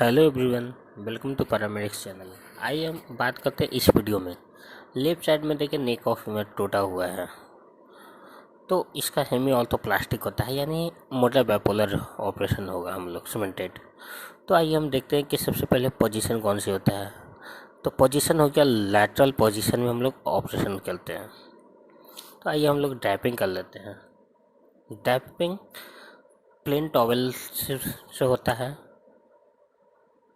Hello everyone, welcome to paramedics channel. आइए हम बात करते हैं इस वीडियो में। लेफ्ट साइड में देखिए नेक ऑफ फीमर टूटा हुआ है, तो इसका हेमी ऑर्थो प्लास्टिक होता है, यानी मोटर बाइपोलर ऑपरेशन होगा हम लोग सीमेंटेड। तो आइए हम देखते हैं कि सबसे पहले पोजीशन कौन सी होता है। तो पोजीशन हो गया लैटरल पोजीशन में हम लोग ऑपरेशन करते हैं। तो आइए हम लोग ड्रैपिंग कर लेते हैं। ड्रैपिंग प्लेन टॉवेल से होता है,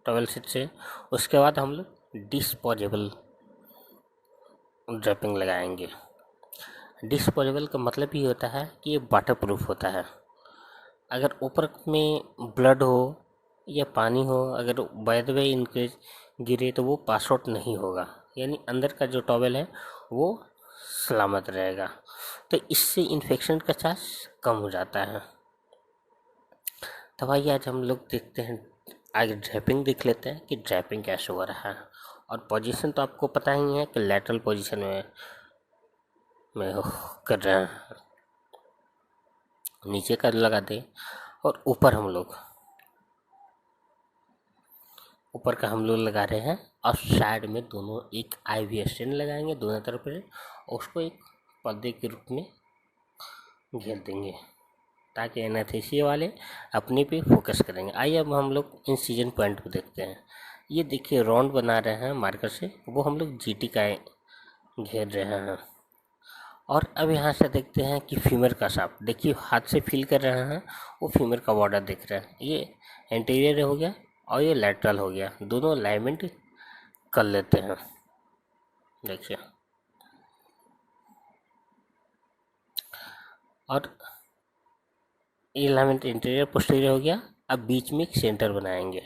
टॉवेल सीट से। उसके बाद हम लोग डिस्पोजेबल ड्रैपिंग लगाएंगे। डिस्पोजेबल का मतलब ये होता है कि ये वाटर प्रूफ होता है। अगर ऊपर में ब्लड हो या पानी हो, अगर बाय द वे इनके गिरे तो वो पास आउट नहीं होगा, यानी अंदर का जो टॉवेल है वो सलामत रहेगा। तो इससे इन्फेक्शन का चांस कम हो जाता है। तो भाई आज हम लोग देखते हैं, आगे ड्रैपिंग देख लेते हैं कि ड्रैपिंग कैसे हो रहा है। और पोजीशन तो आपको पता ही है कि लैटरल पोजीशन में कर रहे हैं, नीचे का लगा दे। और ऊपर का हम लोग लगा रहे हैं। और साइड में दोनों एक IV स्टैंड लगाएंगे दोनों तरफ पे, और उसको एक पर्दे के रूप में घेर देंगे ताकि एनेस्थीसिया वाले अपने पे फोकस करेंगे। आइए अब हम लोग इंसिजन पॉइंट को देखते हैं। ये देखिए राउंड बना रहे हैं मार्कर से, वो हम लोग GT का घेर रहे हैं। और अब यहाँ से देखते हैं कि फीमर का शाफ्ट, देखिए हाथ से फील कर रहे हैं, वो फीमर का बॉर्डर दिख रहा है। ये एंटीरियर हो गया और ये लैटरल हो गया, दोनों अलाइनमेंट कर लेते हैं। देखिए, और ये अलाइनमेंट इंटीरियर पोस्टीरियर हो गया। अब बीच में एक सेंटर बनाएंगे।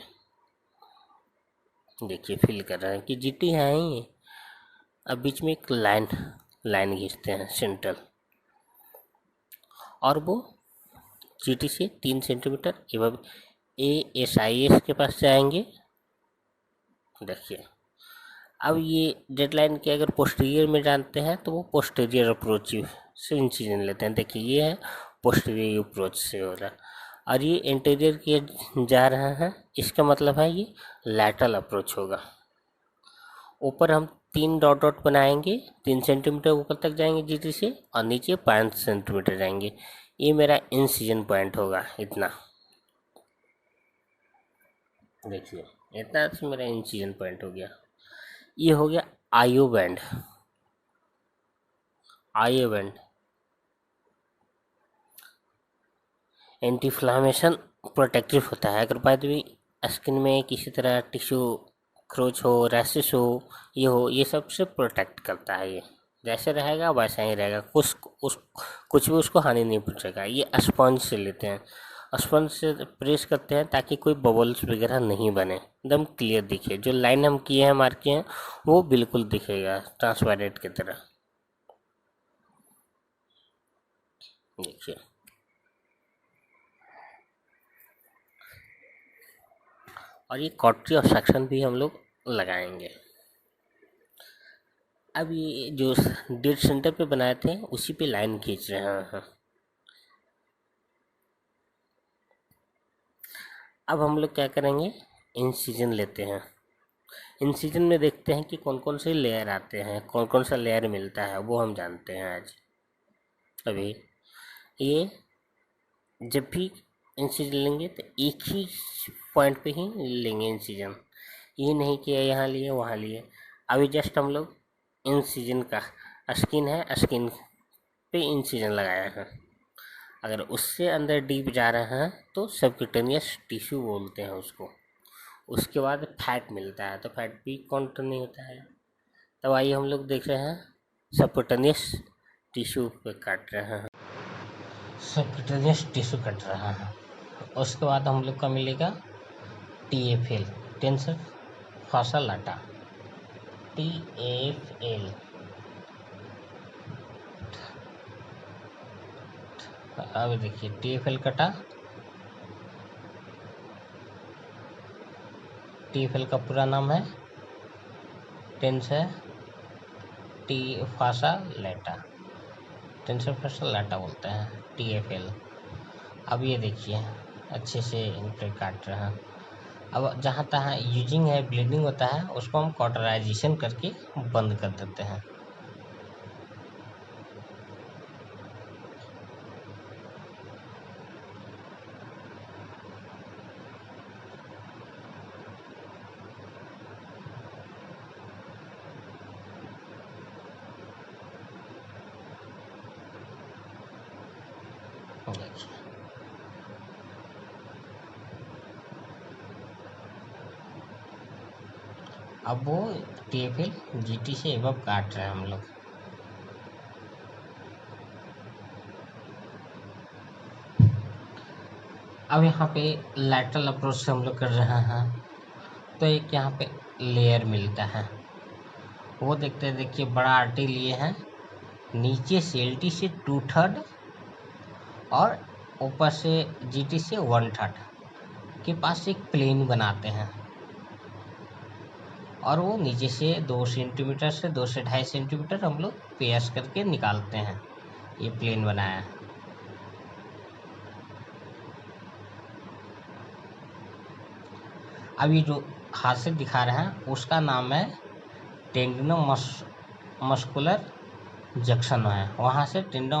देखिए फील कर रहे हैं कि GT है ही। अब बीच में एक लाइन खींचते हैं सेंट्रल, और वो GT से 3 सेंटीमीटर एवं ASIS के पास जाएंगे। देखिए, अब ये डेडलाइन के अगर पोस्टीरियर में जानते हैं तो वो पोस्टीरियर अप्रोच से इंसिजन लेते हैं। देखिए ये है पोस्टीरियर अप्रोच से हो रहा है, और ये इंटीरियर के जा रहा है, इसका मतलब है ये लैटरल अप्रोच होगा। ऊपर हम 3 डॉट डॉट बनाएंगे, 3 सेंटीमीटर ऊपर तक जाएंगे GT से, और नीचे 5 सेंटीमीटर जाएंगे। ये मेरा इंसिजन पॉइंट होगा, इतना। देखिए इतना से मेरा इंसिजन पॉइंट हो गया। ये हो गया IO बैंड। एंटीफ्लामेशन प्रोटेक्टिव होता है। अगर बाय द वे स्किन में किसी तरह टिश्यू क्रोच हो, रैशेस हो, ये सब से प्रोटेक्ट करता है। ये जैसे रहेगा वैसा ही रहेगा, कुछ भी उसको हानि नहीं पहुंचेगा। ये स्पंज से लेते हैं, स्पंज से प्रेस करते हैं ताकि कोई बबल्स वगैरह नहीं बने, एकदम क्लियर दिखे। जो लाइन हम किए हैं, मार्क किए हैं, वो बिल्कुल दिखेगा ट्रांसपेरेंट की तरह। देखिए, और ये कॉटरी और सेक्शन भी हम लोग लगाएंगे। अब ये जो डेड सेंटर पे बनाए थे उसी पे लाइन खींच रहे हैं। अब हम लोग क्या करेंगे, इंसिजन लेते हैं। इंसिजन में देखते हैं कि कौन कौन से लेयर आते हैं, कौन कौन सा लेयर मिलता है, वो हम जानते हैं आज। अभी ये जब भी इंसिजन लेंगे तो एक ही पॉइंट पे ही लेंगे इंसिजन, ये नहीं कि यहाँ लिए वहाँ लिए। अभी जस्ट हम लोग इंसिजन का स्किन है, स्किन पे इंसिजन लगाया है। अगर उससे अंदर डीप जा रहे हैं तो सबक्यूटेनियस टिश्यू बोलते हैं उसको। उसके बाद फैट मिलता है, तो फैट भी काउंट नहीं होता है। तब आइए हम लोग देख रहे हैं सबक्यूटेनियस टिश्यू पे काट रहे हैं, सबक्यूटेनियस टिश्यू कट रहा है। उसके बाद हम लोग का मिलेगा TFL, टेंसर फासा लाटा, TFL। अब देखिए TFL कटा, TFL का पूरा नाम है टेंसर फासा लाटा, टेंसर फासा लाटा बोलते हैं TFL। अब ये देखिए अच्छे से इन पर काट रहा है। अब जहाँ तहाँ यूजिंग है, ब्लीडिंग होता है, उसको हम कॉटराइजेशन करके बंद कर देते हैं। देखिए, अब वो TFL GT से एबव काट रहे हैं हम लोग। अब यहाँ पे लैटरल अप्रोच से हम लोग कर रहे हैं, तो एक यहाँ पे लेयर मिलता है, वो देखते हैं। देखिए, बड़ा आर्टी लिए हैं, नीचे CLT से 2/3 और ऊपर से GT से 1/3 के पास एक प्लेन बनाते हैं, और वो नीचे से 2 सेंटीमीटर से 2 से 2.5 सेंटीमीटर हम लोग पेस करके निकालते हैं। ये प्लेन बनाया। अब ये जो हाथ से दिखा रहे हैं उसका नाम है टेंडिनो मस्कुलर जंक्शन है। वहाँ से टेंडो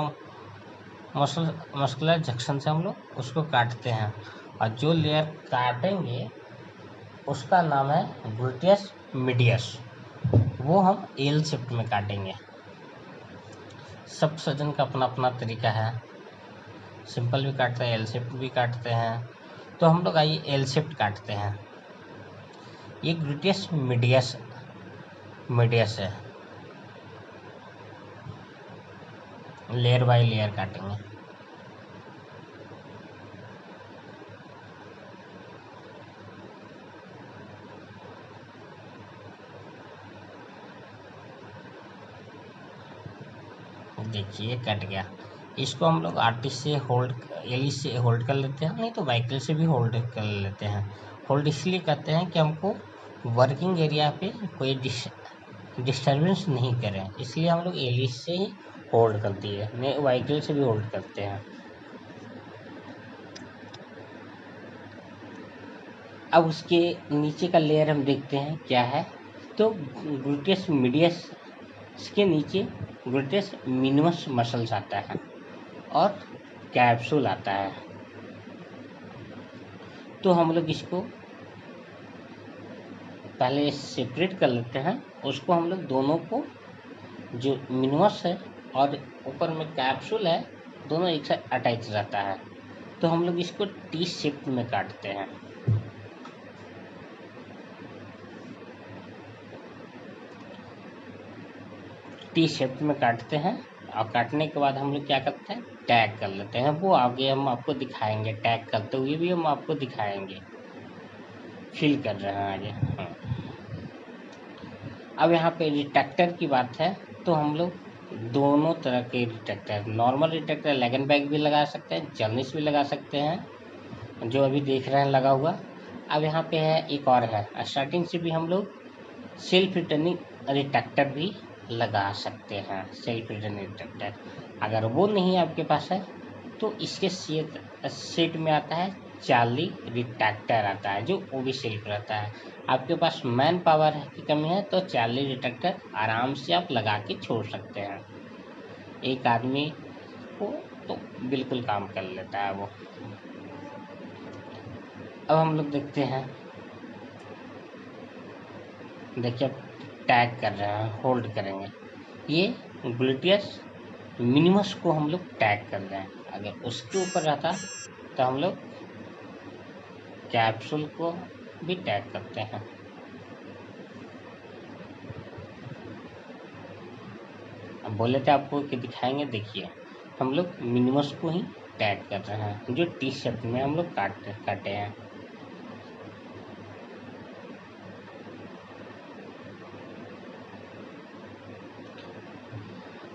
मस्कुलर जंक्शन से हम लोग उसको काटते हैं, और जो लेयर काटेंगे उसका नाम है ग्लूटियस मीडियस। वो हम एल शेप में काटेंगे। सब सर्जन का अपना अपना तरीका है, सिंपल भी काटते हैं, एल शेप भी काटते हैं। तो हम लोग आइए एल शेप काटते हैं। ये ग्लूटियस मीडियस है, लेयर बाय लेयर काटेंगे। देखिए, कट गया। इसको हम लोग आर्टिस्ट से होल्ड, एली से होल्ड कर लेते हैं, नहीं तो वाइकल से भी होल्ड कर लेते हैं। होल्ड इसलिए करते हैं कि हमको वर्किंग एरिया पे कोई डिस्टर्बेंस नहीं करें, इसलिए हम लोग एली से ही होल्ड कर दिए, नहीं वाइकल से भी होल्ड करते हैं। अब उसके नीचे का लेयर हम देखते हैं क्या है, तो ग्लूटियस मीडियस के नीचे ग्लूटियस मिनिमस मसल्स आता है और कैप्सूल आता है। तो हम लोग इसको पहले सेपरेट कर लेते हैं। उसको हम लोग दोनों को, जो मिनिमस है और ऊपर में कैप्सूल है, दोनों एक साथ अटैच रहता है। तो हम लोग इसको टी शेप में काटते हैं। टी शेप में काटते हैं, और काटने के बाद हम लोग क्या करते हैं, टैग कर लेते हैं। वो आगे हम आपको दिखाएंगे, टैग करते हुए भी हम आपको दिखाएंगे, फील कर रहे हैं आगे। हाँ। अब यहाँ पे रिट्रैक्टर की बात है, तो हम लोग दोनों तरह के रिट्रैक्टर, नॉर्मल रिट्रैक्टर लैगन बैग भी लगा सकते हैं, जर्निस भी लगा सकते हैं, जो अभी देख रहे हैं लगा हुआ। अब यहाँ पे है एक और है, स्टार्टिंग से भी हम लोग सेल्फ रिटर्निंग रिट्रैक्टर भी लगा सकते हैं। सेल्फ रिटर्निंग रिट्रैक्टर अगर वो नहीं आपके पास है, तो इसके सेट में आता है 40 रिट्रैक्टर आता है, जो वो भी सेल्फ रहता है। आपके पास मैन पावर की कमी है तो 40 रिट्रैक्टर आराम से आप लगा के छोड़ सकते हैं। एक आदमी को तो बिल्कुल काम कर लेता है वो। अब हम लोग देखते हैं, देखिए टैग कर रहे हैं, होल्ड करेंगे। ये ग्लूटियस मिनिमस को हम लोग टैग कर रहे हैं। अगर उसके ऊपर रहता तो हम लोग कैप्सूल को भी टैग करते हैं। अब बोले थे आपको कि दिखाएंगे, देखिए हम लोग मिनिमस को ही टैग कर रहे हैं, जो टी शेप में हम लोग काटे हैं।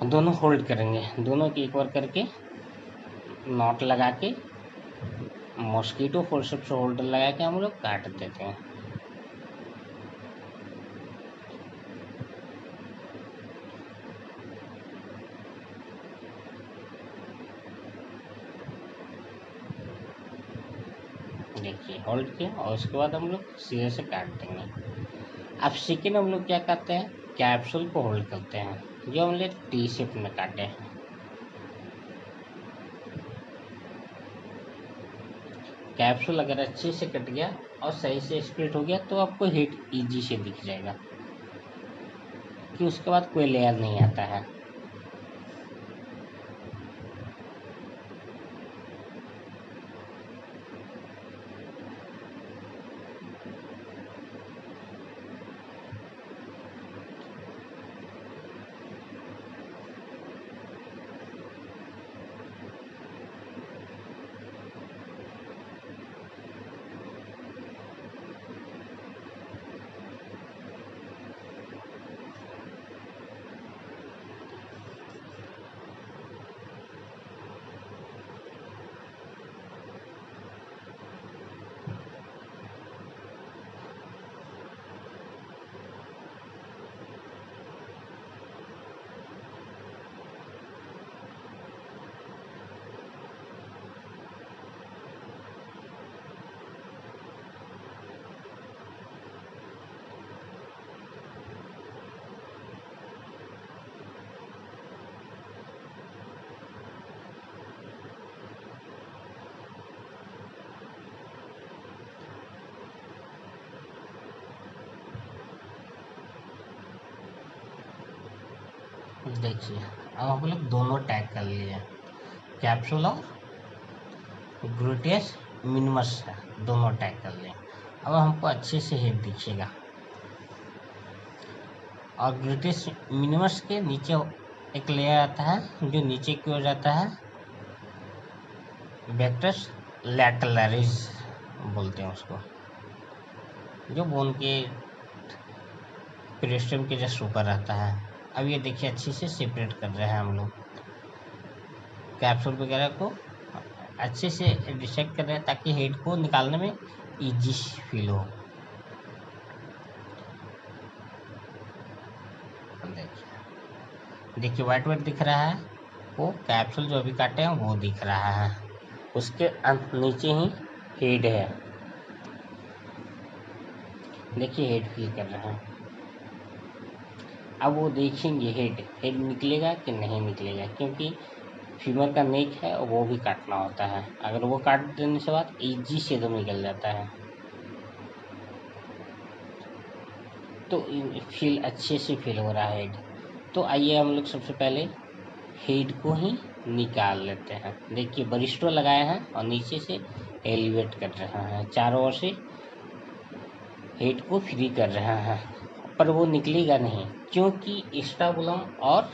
दोनों होल्ड करेंगे, दोनों की एक बार करके नॉट लगा के, मॉस्किटो फोर्सेप्स होल्डर लगा के हम लोग काट देते हैं। देखिए देखिए होल्ड किया और उसके बाद हम लोग सीधे से काट देंगे। अब सेकेंड हम लोग क्या करते हैं, कैप्सूल को होल्ड करते हैं जो हमने टी शेप में काटे हैं। कैप्सूल अगर अच्छे से कट गया और सही से स्प्लिट हो गया तो आपको हिट इजी से दिख जाएगा कि उसके बाद कोई लेयर नहीं आता है। देखिए अब हम लोग दोनों टैग कर लिए, कैप्सूल और ग्लूटेस मिनिमस है, दोनों टैग कर लिए। अब हमको अच्छे से हेड दिखेगा और ग्लूटेस मिनिमस के नीचे एक लेयर आता है जो नीचे की ओर जाता है, वेक्टस लैटरलिस बोलते हैं उसको, जो बोन के पेरिस्टम के जस्ट ऊपर रहता है। अब ये देखिए अच्छे से सेपरेट कर रहे हैं हम लोग, कैप्सूल वगैरह को अच्छे से डिसेक्ट कर रहे हैं ताकि हेड को निकालने में इजी फील हो। देखिए वाइट वाइट दिख रहा है, वो कैप्सूल जो अभी काटे हैं वो दिख रहा है, उसके नीचे ही हेड है। देखिए हेड फील कर रहे हैं। अब वो देखेंगे हेड निकलेगा कि नहीं निकलेगा, क्योंकि फीमर का नेक है और वो भी काटना होता है। अगर वो काट देने से बाद इजी से तो निकल जाता है, तो फील अच्छे से फील हो रहा है हेड। तो आइए हम लोग सबसे पहले हेड को ही निकाल लेते हैं। देखिए बरिस्टो लगाया है और नीचे से एलिवेट कर रहा है, चारों ओर से हेड को फ्री कर रहा है, पर वो निकलेगा नहीं क्योंकि स्टाबुलम और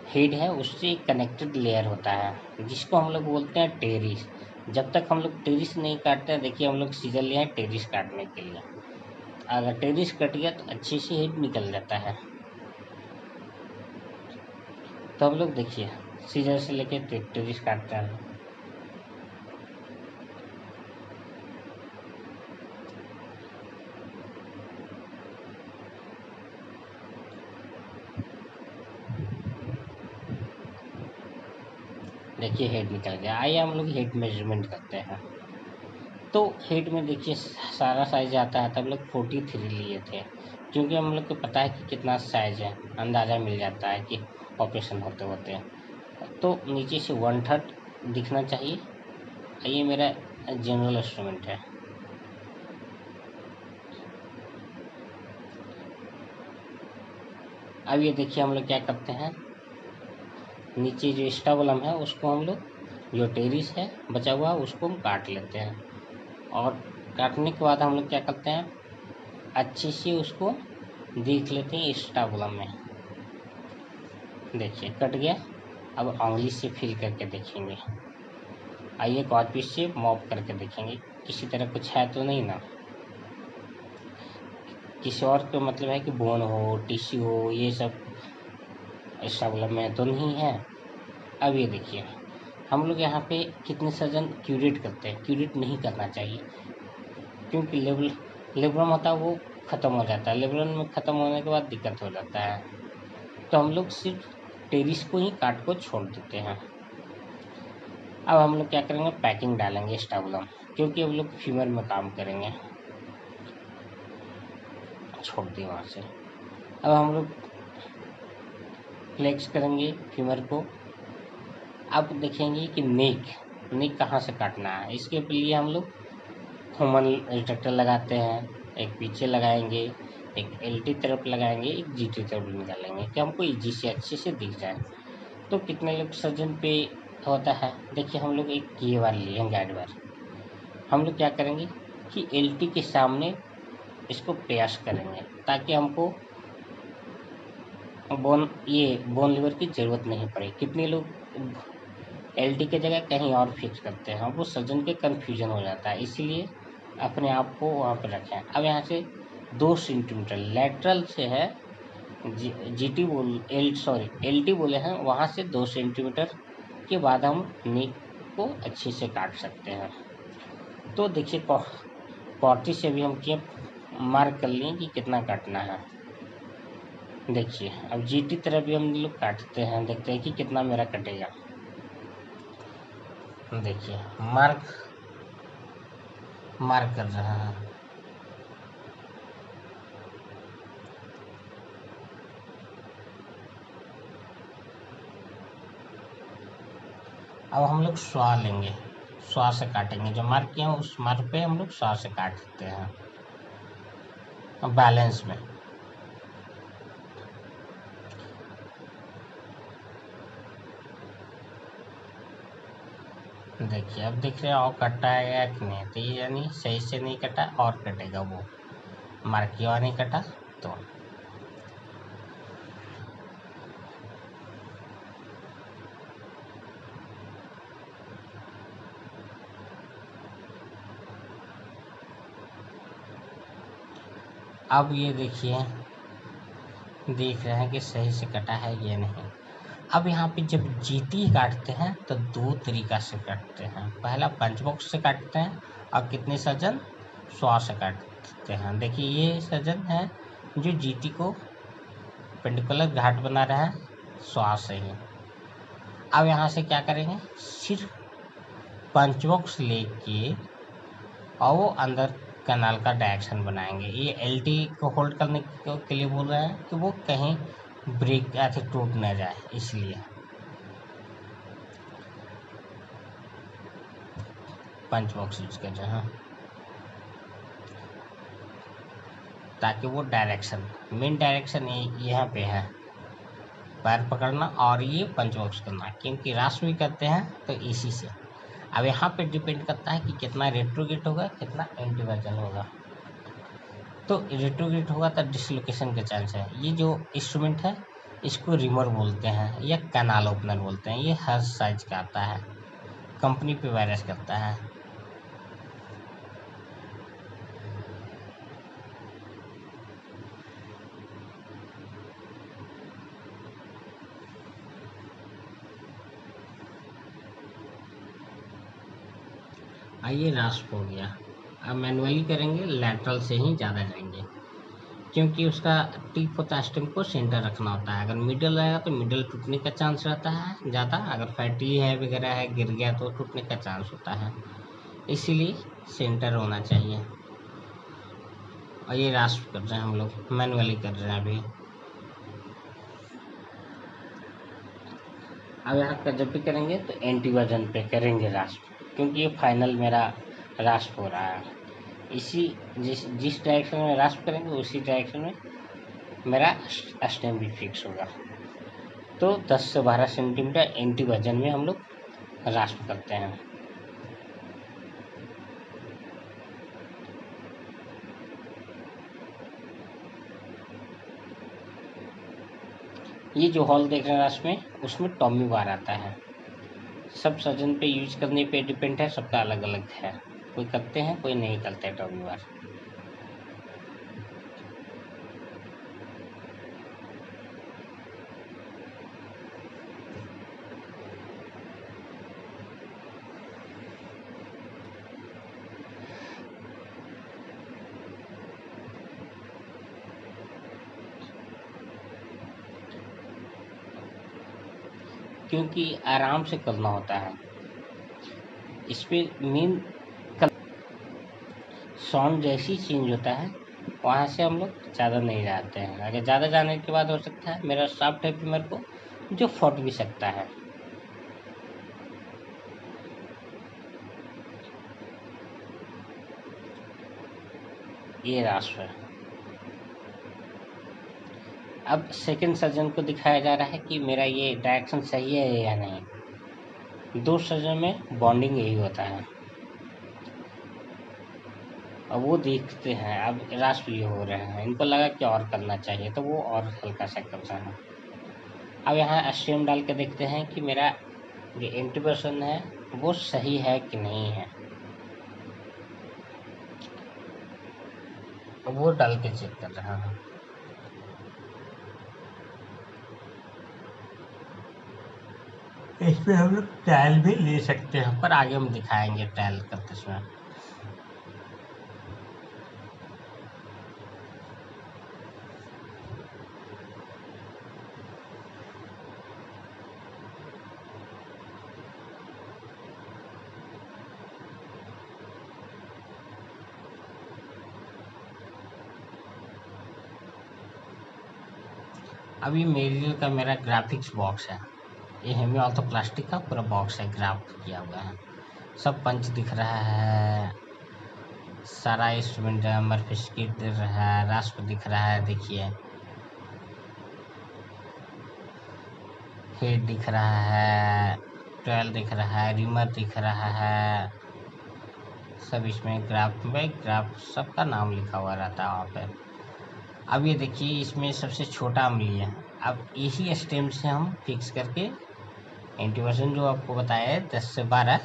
हेड है उससे कनेक्टेड लेयर होता है जिसको हम लोग बोलते हैं टेरिस। जब तक हम लोग टेरिस नहीं काटते हैं, देखिए हम लोग सीजर लिए हैं टेरिस काटने के लिए, अगर टेरिस कट गया तो अच्छे से हेड निकल जाता है। तो हम लोग देखिए सीजर से लेके टेरिस काटते हैं। देखिए हेड निकल गया। आइए हम लोग हेड मेजरमेंट करते हैं। तो हेड में देखिए सारा साइज आता है, तब लोग 43 लिए थे, क्योंकि हम लोग को पता है कि कितना साइज है, अंदाज़ा मिल जाता है कि ऑपरेशन होते होते। तो नीचे से 1/3 दिखना चाहिए। ये मेरा जनरल इंस्ट्रूमेंट है। अब ये देखिए हम लोग क्या करते हैं, नीचे जो स्टाबुलम है उसको हम लोग जो टेरिस है बचा हुआ उसको हम काट लेते हैं, और काटने के बाद हम लोग क्या करते हैं अच्छे से उसको देख लेते हैं स्टाबुलम में। देखिए कट गया। अब उंगली से फील करके देखेंगे। आइए कॉर्पस से मॉप करके देखेंगे किसी तरह कुछ है तो नहीं ना, किसी और को मतलब है कि बोन हो टिश्यू हो ये सब स्टाबुलम में तो नहीं है। अब ये देखिए हम लोग यहाँ पे कितने सर्जन क्यूरेट करते हैं, क्यूरेट नहीं करना चाहिए क्योंकि लेब्रम होता है वो ख़त्म हो जाता है, लेब्रम में ख़त्म होने के बाद दिक्कत हो जाता है। तो हम लोग सिर्फ टेरिस को ही काट को छोड़ देते हैं। अब हम लोग क्या करेंगे, पैकिंग डालेंगे स्टाबुलम। क्योंकि हम लोग फीमर में काम करेंगे। छोड़ दिए वहाँ से। अब हम लोग फ्लेक्स करेंगे फीमर को। अब देखेंगे कि नेक कहाँ से काटना है। इसके लिए हम लोग ह्यूमन रिट्रैक्टर लगाते हैं, एक पीछे लगाएंगे, एक एलटी तरफ लगाएंगे, एक जीटी तरफ निकालेंगे कि हमको इजी से अच्छे से दिख जाए। तो कितने लोग सर्जन पे होता है। देखिए हम लोग एक ये बार लिए हैं गाइड बार। हम लोग क्या करेंगे कि एलटी के सामने इसको प्रयास करेंगे ताकि हमको बोन लीवर की ज़रूरत नहीं पड़े। कितने लोग एलटी के जगह कहीं और फिक्स करते हैं, वो सर्जन के कन्फ्यूजन हो जाता है। इसीलिए अपने आप को वहाँ पर रखें। अब यहाँ से 2 सेंटीमीटर लेटरल से है, एलटी बोले हैं, वहाँ से 2 सेंटीमीटर के बाद हम नेक को अच्छे से काट सकते हैं। तो देखिए कॉर्टी से भी हम क्या मार्क कर लिए कि कितना काटना है। देखिए अब जीटी तरफ भी हम लोग काटते हैं, देखते हैं कि कितना मेरा कटेगा। देखिए मार्क कर रहा है। अब हम लोग स्वा लेंगे, स्वा से काटेंगे। जो मार्क किया उस मार्क पे हम लोग स्वा से काट सकते हैं। अब बैलेंस में देखिए, अब दिख रहा है और कटा है या कि नहीं। तो ये यानी सही से नहीं कटा और कटेगा, वो मार्क किया नहीं कटा। तो अब ये देखिए देख रहे हैं कि सही से कटा है या नहीं। अब यहाँ पे जब जीटी काटते हैं तो 2 तरीका से काटते हैं। पहला पंच बॉक्स से काटते हैं और कितने सर्जन स्वा से काटते हैं। देखिए ये सर्जन है जो जीटी को पेंडिकुलर घाट बना रहा है स्वा से ही। अब यहाँ से क्या करेंगे, सिर्फ पंच बॉक्स लेके और वो अंदर कैनाल का डायरेक्शन बनाएंगे। ये एलटी को होल्ड करने के लिए बोल रहे हैं कि वो कहीं ब्रेक ऐसे टूट न जाए, इसलिए पंच बॉक्स यूज कर रहे हैं ताकि वो डायरेक्शन मेन डायरेक्शन यहाँ पे है, पैर पकड़ना और ये पंच बॉक्स करना। क्योंकि रास भी करते हैं तो इसी से। अब यहाँ पे डिपेंड करता है कि कितना रेट्रोगेट होगा, कितना एंटीवर्जन होगा। तो रेट्रोगेट होगा तो डिसलोकेशन का चांस है। ये जो इंस्ट्रूमेंट है इसको रिमर बोलते हैं या कैनाल ओपनर बोलते हैं। ये हर साइज का आता है, कंपनी पे वायरस करता है। आइए रास्प हो गया। अब मैनुअली करेंगे, लैटरल से ही ज़्यादा जाएंगे क्योंकि उसका टिप होता है, स्टेम को सेंटर रखना होता है। अगर मिडल रहेगा तो मिडल टूटने का चांस रहता है ज़्यादा। अगर फैटी है वगैरह है, गिर गया तो टूटने का चांस होता है, इसीलिए सेंटर होना चाहिए। और ये रास्प कर रहे हैं, हम लोग मैनुअली कर रहे हैं अभी। अब यहाँ का जब भी करेंगे तो एंटी वर्जन पे करेंगे रास्प, क्योंकि ये फाइनल मेरा रास्प हो रहा है। इसी जिस डायरेक्शन में रास्प करेंगे उसी डायरेक्शन में मेरा स्टेम भी फिक्स होगा। तो 10 से 12 सेंटीमीटर एंटी वर्जन में हम लोग रास्प करते हैं। ये जो हॉल देख रहे हैं रास्प में, उसमें टॉमी बार आता है। सब सर्जन पे यूज करने पे डिपेंड है, सबका अलग अलग है। कोई करते हैं कोई नहीं करते टॉमी बार। क्योंकि आराम से करना होता है। इस पे मेन साउंड जैसे ही चेंज होता है वहाँ से हम लोग ज़्यादा नहीं जाते हैं। अगर ज़्यादा जाने के बाद हो सकता है मेरा सॉफ्ट है मेरे को जो फट भी सकता है। ये रास्प है। अब सेकंड सर्जन को दिखाया जा रहा है कि मेरा ये डायरेक्शन सही है या नहीं। दो सर्जन में बॉन्डिंग यही होता है। अब वो देखते हैं, अब रास्प ये हो रहे हैं, इनको लगा कि और करना चाहिए तो वो और हल्का सा कर रहे हैं। अब यहाँ एसटीएम डाल के देखते हैं कि मेरा जो इंटीग्रेशन है वो सही है कि नहीं है। वो डाल के चेक कर रहा हूँ। इसमें हम लोग ट्रायल भी ले सकते हैं, पर आगे हम दिखाएंगे ट्रायल करते समय। अभी मेरिल का मेरा ग्राफिक्स बॉक्स है। ये हेमी ऑर्थो प्लास्टिक का पूरा बॉक्स है, ग्राफ किया हुआ है। सब पंच दिख रहा है, सारा इंस्ट्रूमेंट मर्फिस्की दिख रहा है, रास्प दिख रहा है। देखिए हेड दिख रहा है, ट्वेल दिख रहा है, रिमर दिख रहा है। सब इसमें ग्राफ सबका नाम लिखा हुआ रहता है वहाँ पे। अब ये देखिए इसमें सबसे छोटा अमली है। अब यही स्टेम से हम फिक्स करके इंटीवर्सन जो आपको बताया है 10 से 12,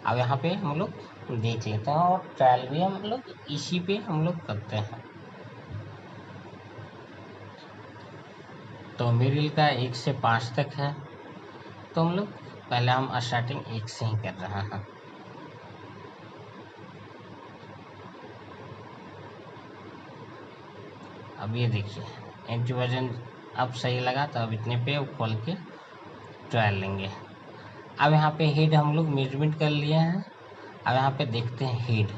अब यहाँ पे हम लोग देख लेते हैं और ट्रायल भी हम लोग इसी पे हम लोग करते हैं। तो मेरिल का 1 से 5 तक है, तो हम लोग पहले हम स्टार्टिंग 1 से ही कर रहे हैं। अब ये देखिए इंटीवर्जन अब सही लगा, तो अब इतने पे खोल के ट्रायल लेंगे। अब यहाँ पे हेड हम लोग मेजरमेंट कर लिए हैं। अब यहाँ पे देखते हैं हेड।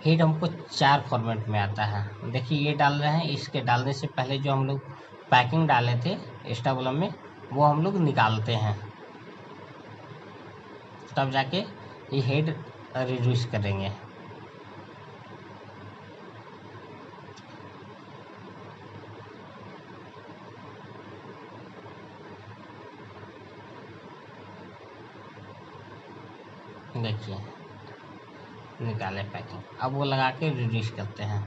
हेड हमको 4 फॉर्मेट में आता है। देखिए ये डाल रहे हैं, इसके डालने से पहले जो हम लोग पैकिंग डाले थे स्टेबुलम में वो हम लोग निकालते हैं, तब जाके ये हेड रिड्यूस करेंगे। देखिए निकाले पैकिंग, अब वो लगा के रिड्यूस करते हैं।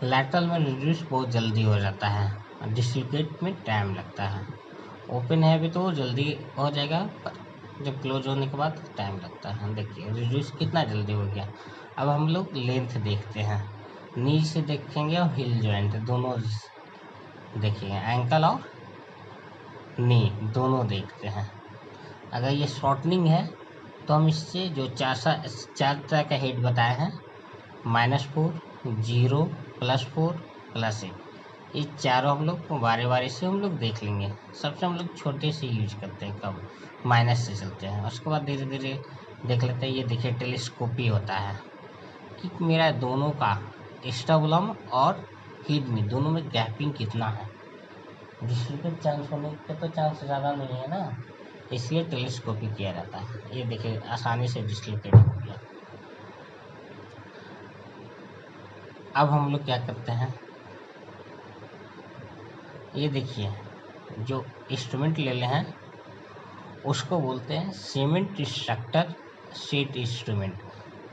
लैटरल में रिड्यूस बहुत जल्दी हो जाता है, डिस्लोकेट में टाइम लगता है। ओपन है अभी तो जल्दी हो जाएगा, पर जब क्लोज होने के बाद टाइम लगता है। देखिए रिड्यूस कितना जल्दी हो गया। अब हम लोग लेंथ देखते हैं, नी से देखेंगे और हिल जॉइंट दोनों देखेंगे, एंकल और नी दोनों देखते हैं। अगर ये शॉर्टनिंग है तो हम इससे जो चार तरह का हेड बताए हैं, -4, 0, +4, +1, ये चारों हम लोग बारी बारी से हम लोग देख लेंगे। सबसे हम लोग छोटे से यूज करते हैं, कब माइनस से चलते हैं, उसके बाद धीरे धीरे देख लेते हैं। ये देखिए टेलीस्कोपी होता है कि मेरा दोनों का स्टेबुलम और हीड में दोनों में गैपिंग कितना है। डिस्लोकेट चांस होने के तो चांस ज़्यादा नहीं है ना, इसलिए टेलीस्कोपी किया जाता है। ये देखिए आसानी से डिस्लोकेट हो गया। अब हम लोग क्या करते हैं, ये देखिए जो इंस्ट्रूमेंट ले ले हैं उसको बोलते हैं सीमेंट स्ट्रक्चर शीट इंस्ट्रूमेंट।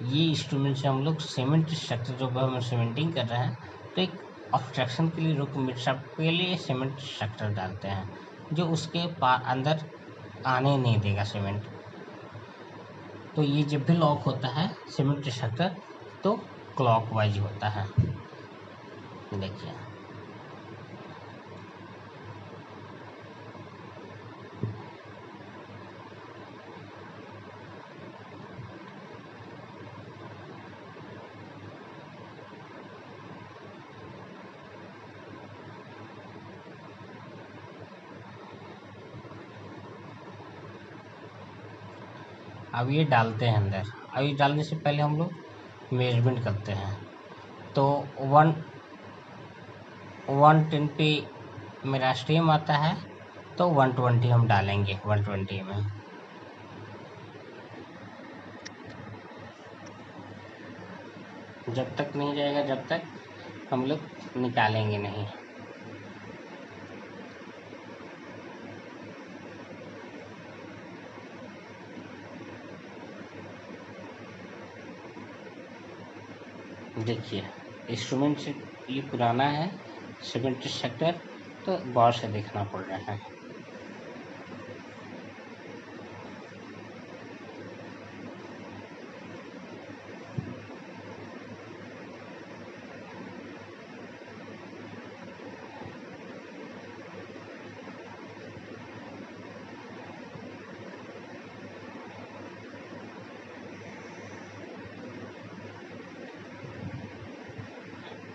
ये इंस्ट्रूमेंट से हम लोग सीमेंट स्ट्रक्चर जो हम सीमेंटिंग कर रहे हैं, तो एक ऑब्स्ट्रक्शन के लिए रुक मिट के लिए सीमेंट स्ट्रक्चर डालते हैं जो उसके अंदर आने नहीं देगा सीमेंट। तो ये जब भी लॉक होता है सीमेंट स्ट्रक्चर तो क्लॉकवाइज होता है। देखिए अब ये डालते हैं अंदर। अब ये डालने से पहले हम लोग मेजरमेंट करते हैं। तो 110 पे मेरा स्ट्रीम आता है, तो 120 हम डालेंगे 120 में। जब तक नहीं जाएगा जब तक हम लोग निकालेंगे नहीं। देखिए इंस्ट्रूमेंट से ये पुराना है 70 सेक्टर, तो गौर से देखना पड़ रहा है।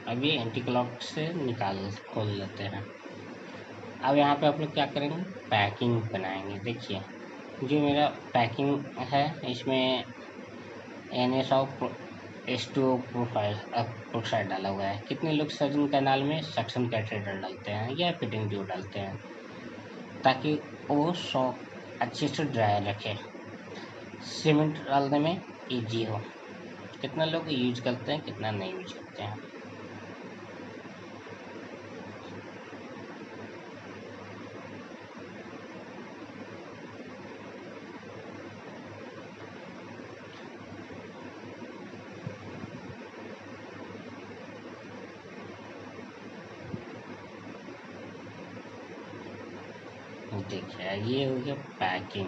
अब ये एंटी क्लॉक से खोल लेते हैं। अब यहाँ पे आप लोग क्या करेंगे, पैकिंग बनाएंगे। देखिए जो मेरा पैकिंग है इसमें NaSO2 प्रोफाइल डाला हुआ है। कितने लोग सर्जन कैनाल में सक्शन कैथेटर डालते हैं या फिटिंग ट्यूब डालते हैं, ताकि वो शॉक अच्छे से ड्राई रखे, सीमेंट डालने में ईजी हो। कितना लोग यूज करते हैं, कितना नहीं यूज करते हैं। देखिए ये हो गया पैकिंग।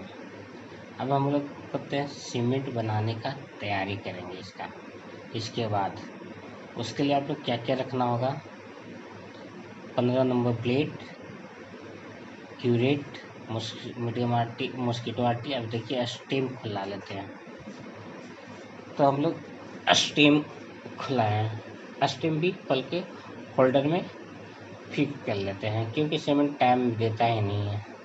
अब हम लोग करते हैं सीमेंट बनाने का तैयारी करेंगे इसका। इसके बाद उसके लिए आप लोग क्या क्या रखना होगा, 15 number plate, curate, medium RT, mosquito RT. अब देखिए स्टीम खुला लेते हैं। तो हम लोग स्टीम खुलाएं, स्टीम भी खोल के होल्डर में फिट कर लेते हैं, क्योंकि सीमेंट टाइम देता ही नहीं है।